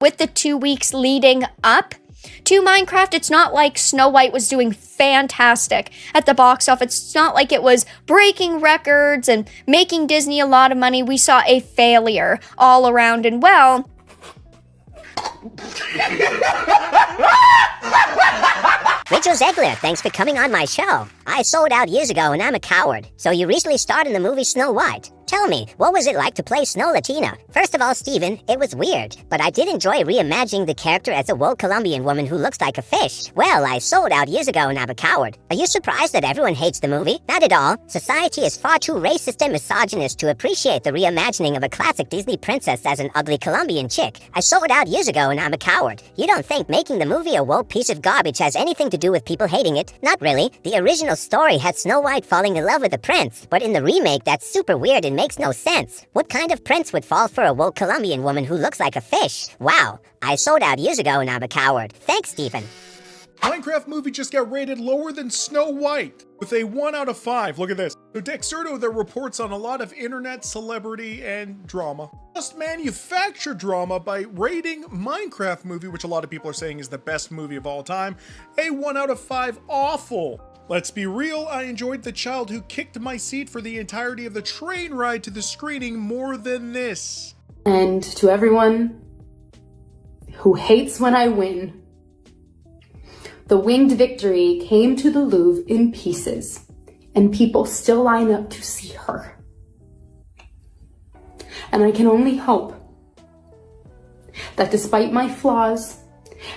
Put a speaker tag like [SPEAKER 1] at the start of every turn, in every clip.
[SPEAKER 1] with the 2 weeks leading up to Minecraft, it's not like Snow White was doing fantastic at the box office. It's not like it was breaking records and making Disney a lot of money. We saw a failure all around, and well,
[SPEAKER 2] Rachel Zegler, thanks for coming on my show. I sold out years ago and I'm a coward. So you recently starred in the movie Snow White. Tell me, what was it like to play Snow Latina? First of all, Steven, it was weird, but I did enjoy reimagining the character as a woke Colombian woman who looks like a fish. Well, I sold out years ago and I'm a coward. Are you surprised that everyone hates the movie? Not at all. Society is far too racist and misogynist to appreciate the reimagining of a classic Disney princess as an ugly Colombian chick. I sold out years ago and I'm a coward. You don't think making the movie a woke piece of garbage has anything to do with people hating it? Not really. The original story had Snow White falling in love with a prince, but in the remake that's super weird and makes no sense. What kind of prince would fall for a woke Colombian woman who looks like a fish? Wow, I sold out years ago and I'm a coward. Thanks, Stephen.
[SPEAKER 3] Minecraft movie just got rated lower than Snow White with a 1 out of 5. Look at this. So Dexerto there reports on a lot of internet celebrity and drama. Just manufactured drama by rating Minecraft movie, which a lot of people are saying is the best movie of all time, a 1 out of 5 awful. Let's be real, I enjoyed the child who kicked my seat for the entirety of the train ride to the screening more than this.
[SPEAKER 4] And to everyone who hates when I win, the winged victory came to the Louvre in pieces, and people still line up to see her. And I can only hope that despite my flaws,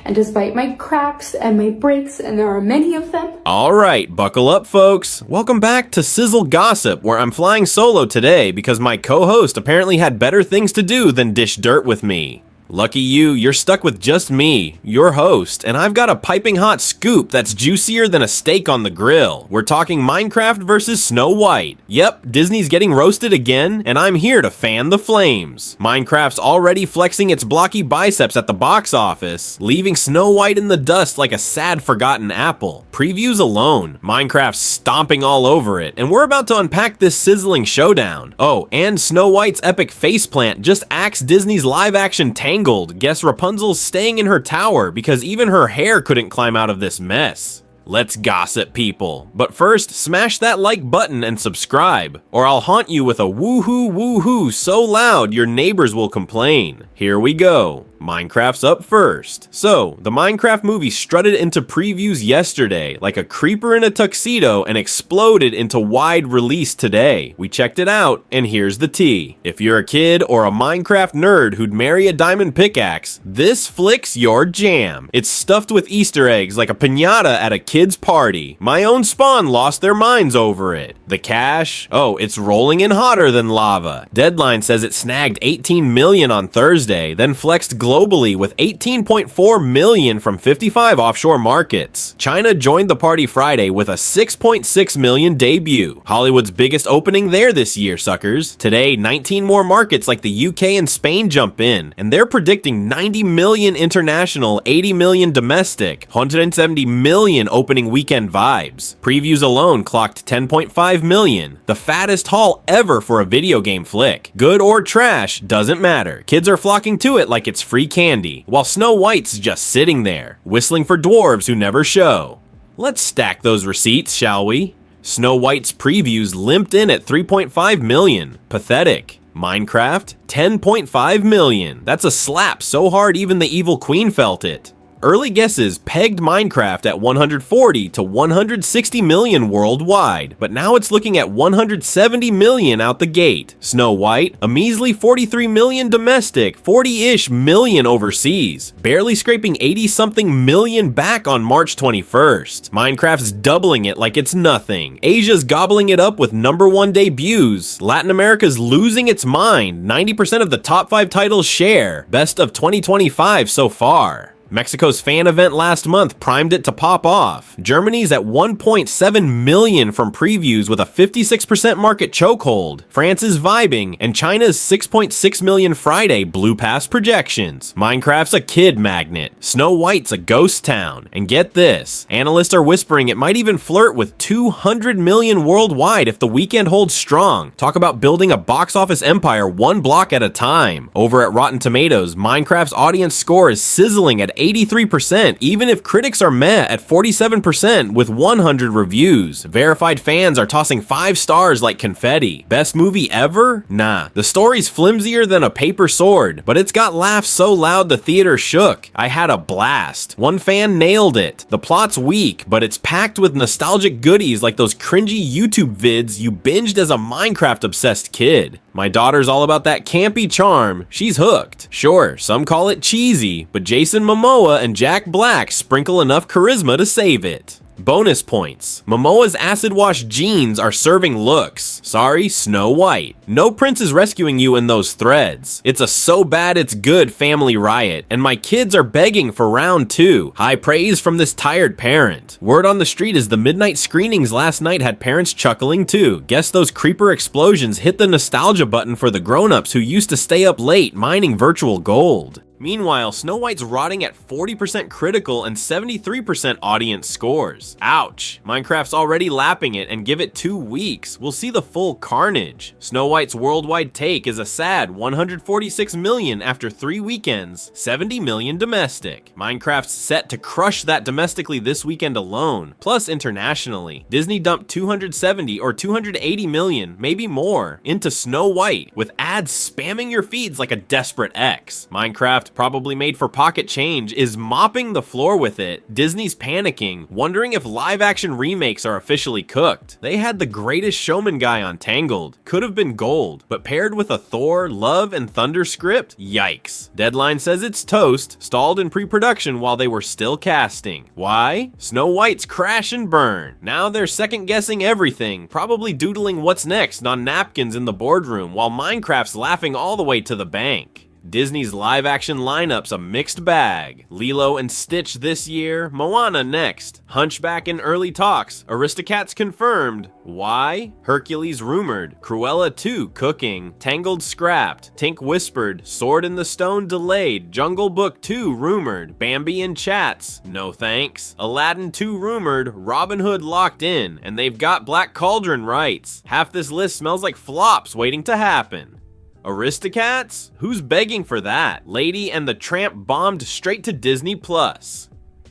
[SPEAKER 4] and despite my cracks and my breaks, and there are many of them.
[SPEAKER 5] Alright, buckle up folks. Welcome back to Sizzle Gossip, where I'm flying solo today because my co-host apparently had better things to do than dish dirt with me. Lucky you, you're stuck with just me, your host, and I've got a piping hot scoop that's juicier than a steak on the grill. We're talking Minecraft versus Snow White. Yep, Disney's getting roasted again, and I'm here to fan the flames. Minecraft's already flexing its blocky biceps at the box office, leaving Snow White in the dust like a sad forgotten apple. Previews alone, Minecraft's stomping all over it, and we're about to unpack this sizzling showdown. Oh, and Snow White's epic faceplant just axed Disney's live-action Tangled. Guess Rapunzel's staying in her tower because even her hair couldn't climb out of this mess. Let's gossip, people. But first, smash that like button and subscribe, or I'll haunt you with a woohoo woohoo so loud your neighbors will complain. Here we go. Minecraft's up first. So, the Minecraft movie strutted into previews yesterday like a creeper in a tuxedo and exploded into wide release today. We checked it out, and here's the tea. If you're a kid or a Minecraft nerd who'd marry a diamond pickaxe, this flick's your jam. It's stuffed with Easter eggs like a piñata at a kid's party. My own spawn lost their minds over it. The cash? Oh, it's rolling in hotter than lava. Deadline says it snagged 18 million on Thursday, then flexed globally with 18.4 million from 55 offshore markets. China joined the party Friday with a 6.6 million debut. Hollywood's biggest opening there this year, suckers. Today, 19 more markets like the UK and Spain jump in, and they're predicting 90 million international, 80 million domestic, 170 million opening weekend vibes. Previews alone clocked 10.5 million, the fattest haul ever for a video game flick. Good or trash, doesn't matter. Kids are flocking to it like it's free candy, while Snow White's just sitting there, whistling for dwarves who never show. Let's stack those receipts, shall we? Snow White's previews limped in at 3.5 million. Pathetic. Minecraft, 10.5 million. That's a slap so hard even the evil queen felt it. Early guesses pegged Minecraft at 140 to 160 million worldwide, but now it's looking at 170 million out the gate. Snow White, a measly 43 million domestic, 40-ish million overseas, barely scraping 80-something million back on March 21st. Minecraft's doubling it like it's nothing. Asia's gobbling it up with #1 debuts. Latin America's losing its mind, 90% of the top 5 titles share. Best of 2025 so far. Mexico's fan event last month primed it to pop off. Germany's at 1.7 million from previews with a 56% market chokehold. France is vibing, and China's 6.6 million Friday blew past projections. Minecraft's a kid magnet. Snow White's a ghost town. And get this, analysts are whispering it might even flirt with 200 million worldwide if the weekend holds strong. Talk about building a box office empire one block at a time. Over at Rotten Tomatoes, Minecraft's audience score is sizzling at 83%, even if critics are meh at 47% with 100 reviews. Verified fans are tossing 5 stars like confetti. Best movie ever? Nah. The story's flimsier than a paper sword, but it's got laughs so loud the theater shook. I had a blast. One fan nailed it. The plot's weak, but it's packed with nostalgic goodies like those cringy YouTube vids you binged as a Minecraft-obsessed kid. My daughter's all about that campy charm. She's hooked. Sure, some call it cheesy, but Jason Momoa and Jack Black sprinkle enough charisma to save it. Bonus points. Momoa's acid wash jeans are serving looks. Sorry, Snow White. No prince is rescuing you in those threads. It's a so bad it's good family riot, and my kids are begging for round 2. High praise from this tired parent. Word on the street is the midnight screenings last night had parents chuckling too. Guess those creeper explosions hit the nostalgia button for the grown-ups who used to stay up late mining virtual gold. Meanwhile, Snow White's rotting at 40% critical and 73% audience scores. Ouch. Minecraft's already lapping it, and give it 2 weeks. We'll see the full carnage. Snow White's worldwide take is a sad 146 million after 3 weekends, 70 million domestic. Minecraft's set to crush that domestically this weekend alone, plus internationally. Disney dumped 270 or 280 million, maybe more, into Snow White, with ads spamming your feeds like a desperate ex. Minecraft, probably made for pocket change, is mopping the floor with it. Disney's panicking, wondering if live-action remakes are officially cooked. They had the Greatest Showman guy on Tangled. Could have been gold, but paired with a Thor, Love, and Thunder script? Yikes. Deadline says it's toast, stalled in pre-production while they were still casting. Why? Snow White's crash and burn. Now they're second-guessing everything, probably doodling what's next on napkins in the boardroom, while Minecraft's laughing all the way to the bank. Disney's live-action lineup's a mixed bag. Lilo and Stitch this year, Moana next. Hunchback in early talks, Aristocats confirmed. Why? Hercules rumored, Cruella 2 cooking, Tangled scrapped, Tink whispered, Sword in the Stone delayed, Jungle Book 2 rumored, Bambi in chats, no thanks. Aladdin 2 rumored, Robin Hood locked in, and they've got Black Cauldron rights. Half this list smells like flops waiting to happen. Aristocats? Who's begging for that? Lady and the Tramp bombed straight to Disney+.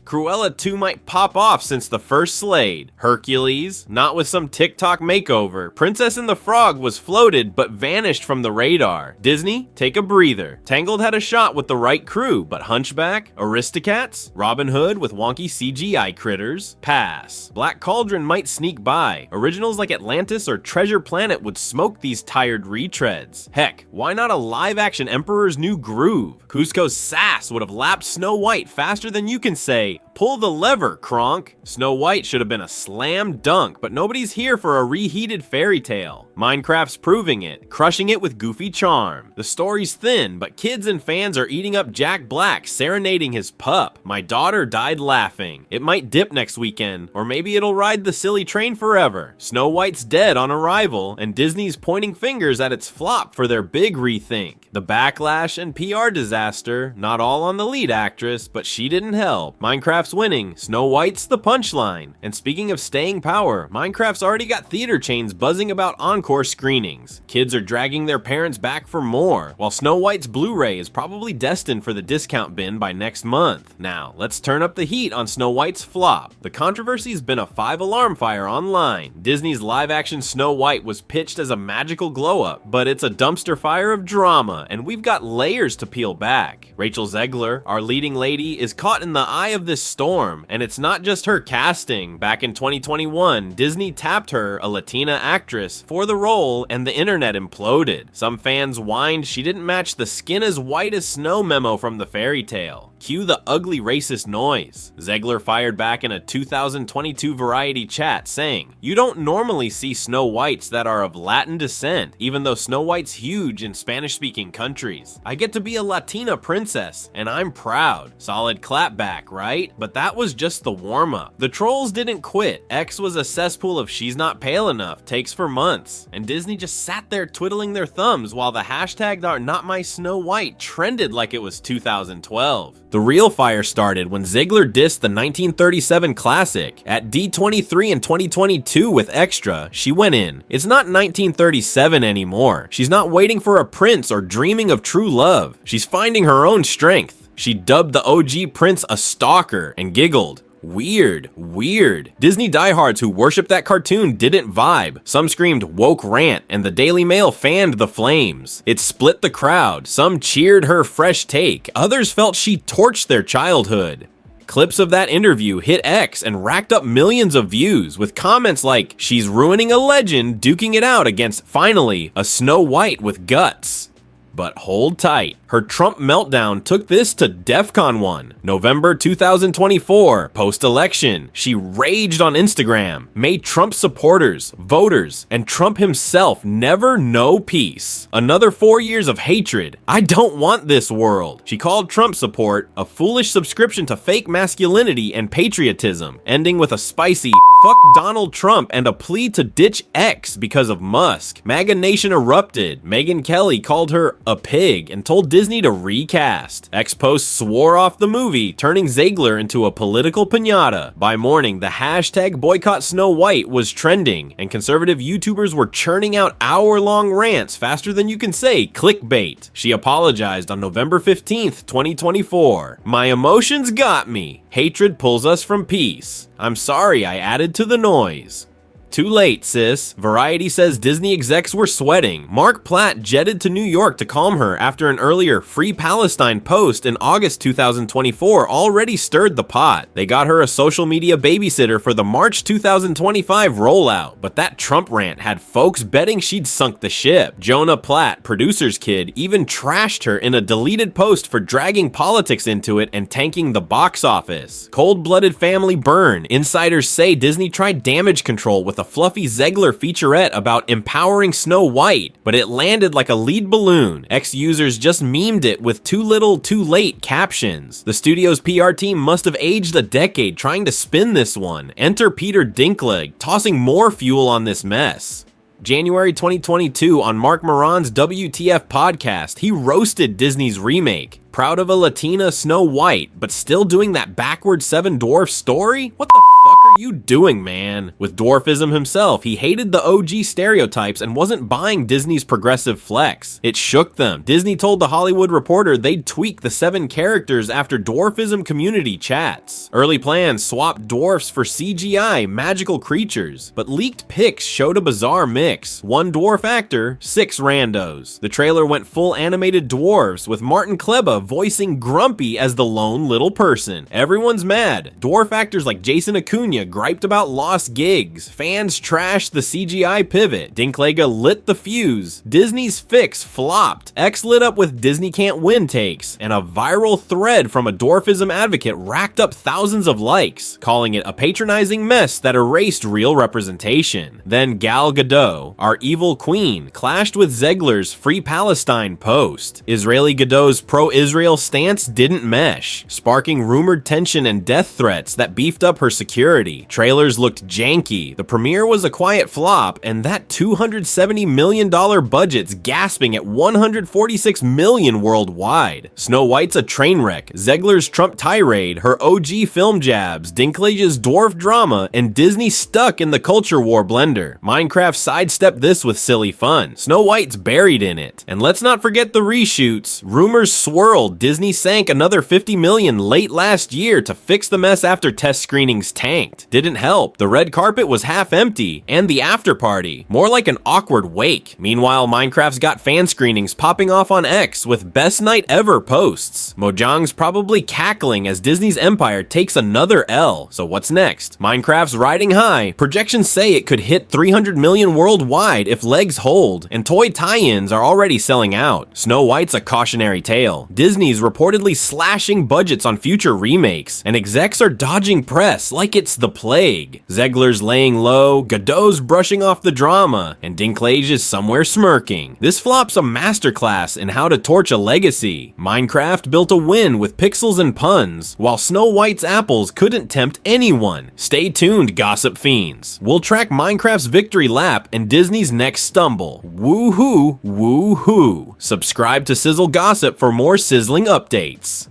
[SPEAKER 5] Cruella 2 might pop off since the first Slade. Hercules, not with some TikTok makeover. Princess and the Frog was floated but vanished from the radar. Disney, take a breather. Tangled had a shot with the right crew, but Hunchback, Aristocats, Robin Hood with wonky CGI critters, pass. Black Cauldron might sneak by. Originals like Atlantis or Treasure Planet would smoke these tired retreads. Heck, why not a live-action Emperor's New Groove? Cusco's sass would have lapped Snow White faster than you can say, pull the lever, Kronk. Snow White should have been a slam dunk, but nobody's here for a reheated fairy tale. Minecraft's proving it, crushing it with goofy charm. The story's thin, but kids and fans are eating up Jack Black, serenading his pup. My daughter died laughing. It might dip next weekend, or maybe it'll ride the silly train forever. Snow White's dead on arrival, and Disney's pointing fingers at its flop for their big rethink. The backlash and PR disaster, not all on the lead actress, but she didn't help. Minecraft's winning, Snow White's the punchline. And speaking of staying power, Minecraft's already got theater chains buzzing about encore screenings. Kids are dragging their parents back for more, while Snow White's Blu-ray is probably destined for the discount bin by next month. Now, let's turn up the heat on Snow White's flop. The Controversies been a 5-alarm fire online. Disney's live-action Snow White was pitched as a magical glow-up, but it's a dumpster fire of drama, and we've got layers to peel back. Rachel Zegler, our leading lady, is caught in the eye of this storm, and it's not just her casting. Back in 2021, Disney tapped her, a Latina actress, for the role, and the internet imploded. Some fans whined she didn't match the skin as white as snow memo from the fairy tale. Cue the ugly racist noise. Zegler fired back in a 2022 Variety chat saying, "You don't normally see Snow Whites that are of Latin descent, even though Snow White's huge in Spanish-speaking countries. I get to be a Latina princess, and I'm proud." Solid clapback, right? But that was just the warm-up. The trolls didn't quit. X was a cesspool of "she's not pale enough" takes for months, and Disney just sat there twiddling their thumbs while the hashtag "Not My Snow White" trended like it was 2012. The real fire started when Zegler dissed the 1937 classic. At D23 in 2022 with Extra, she went in. "It's not 1937 anymore. She's not waiting for a prince or dreaming of true love. She's finding her own strength." She dubbed the OG prince a stalker and giggled. Weird, weird. Disney diehards who worship that cartoon didn't vibe. Some screamed woke rant, and the Daily Mail fanned the flames. It split the crowd. Some cheered her fresh take. Others felt she torched their childhood. Clips of that interview hit X and racked up millions of views, with comments like, "She's ruining a legend, duking it out against, finally, a Snow White with guts." But hold tight. Her Trump meltdown took this to DEFCON 1. November 2024, post-election, she raged on Instagram, made Trump supporters, voters, and Trump himself never know peace. Another 4 years of hatred. "I don't want this world." She called Trump support a foolish subscription to fake masculinity and patriotism, ending with a spicy "fuck Donald Trump" and a plea to ditch X because of Musk. MAGA Nation erupted. Megyn Kelly called her a pig and told Disney to recast. X-Post swore off the movie, turning Zegler into a political piñata. By morning, the hashtag boycott Snow White was trending, and conservative YouTubers were churning out hour-long rants faster than you can say clickbait. She apologized on November 15th, 2024. "My emotions got me. Hatred pulls us from peace. I'm sorry I added to the noise." Too late, sis. Variety says Disney execs were sweating. Mark Platt jetted to New York to calm her after an earlier Free Palestine post in August 2024 already stirred the pot. They got her a social media babysitter for the March 2025 rollout, but that Trump rant had folks betting she'd sunk the ship. Jonah Platt, producer's kid, even trashed her in a deleted post for dragging politics into it and tanking the box office. Cold-blooded family burn. Insiders say Disney tried damage control with a fluffy Zegler featurette about empowering Snow White, but it landed like a lead balloon. Ex-users just memed it with "too little, too late" captions. The studio's PR team must have aged a decade trying to spin this one. Enter Peter Dinklage, tossing more fuel on this mess. January 2022 on Mark Moran's WTF podcast, he roasted Disney's remake. Proud of a Latina Snow White, but still doing that backward Seven Dwarfs story? What the fuck are you doing, man? With dwarfism himself, he hated the OG stereotypes and wasn't buying Disney's progressive flex. It shook them. Disney told The Hollywood Reporter they'd tweak the 7 characters after dwarfism community chats. Early plans swapped dwarfs for CGI magical creatures, but leaked pics showed a bizarre mix. 1 dwarf actor, 6 randos. The trailer went full animated dwarves, with Martin Kleba voicing Grumpy as the lone little person. Everyone's mad. Dwarf actors like Jason Acuna griped about lost gigs. Fans trashed the CGI pivot. Dinklage lit the fuse. Disney's fix flopped. X lit up with Disney can't win takes. And a viral thread from a dwarfism advocate racked up thousands of likes, calling it a patronizing mess that erased real representation. Then Gal Gadot, our evil queen, clashed with Zegler's Free Palestine post. Israeli Gadot's pro-Israel stance didn't mesh, sparking rumored tension and death threats that beefed up her security. Trailers looked janky, the premiere was a quiet flop, and that $270 million budget's gasping at $146 million worldwide. Snow White's a train wreck, Zegler's Trump tirade, her OG film jabs, Dinklage's dwarf drama, and Disney stuck in the culture war blender. Minecraft sidestepped this with silly fun. Snow White's buried in it. And let's not forget the reshoots. Rumors swirled Disney sank another $50 million late last year to fix the mess after test screenings tanked. perfect. Didn't help, the red carpet was half empty, and the after party, more like an awkward wake. Meanwhile, Minecraft's got fan screenings popping off on X with best night ever posts. Mojang's probably cackling as Disney's empire takes another L. So what's next? Minecraft's riding high. Projections say it could hit 300 million worldwide if legs hold, and toy tie-ins are already selling out. Snow White's a cautionary tale. Disney's reportedly slashing budgets on future remakes, and execs are dodging press like it's the plague. Zegler's laying low, Godot's brushing off the drama, and Dinklage is somewhere smirking. This flop's a masterclass in how to torch a legacy. Minecraft built a win with pixels and puns, while Snow White's apples couldn't tempt anyone. Stay tuned, gossip fiends. We'll track Minecraft's victory lap and Disney's next stumble. Woohoo, woohoo. Subscribe to Sizzle Gossip for more sizzling updates.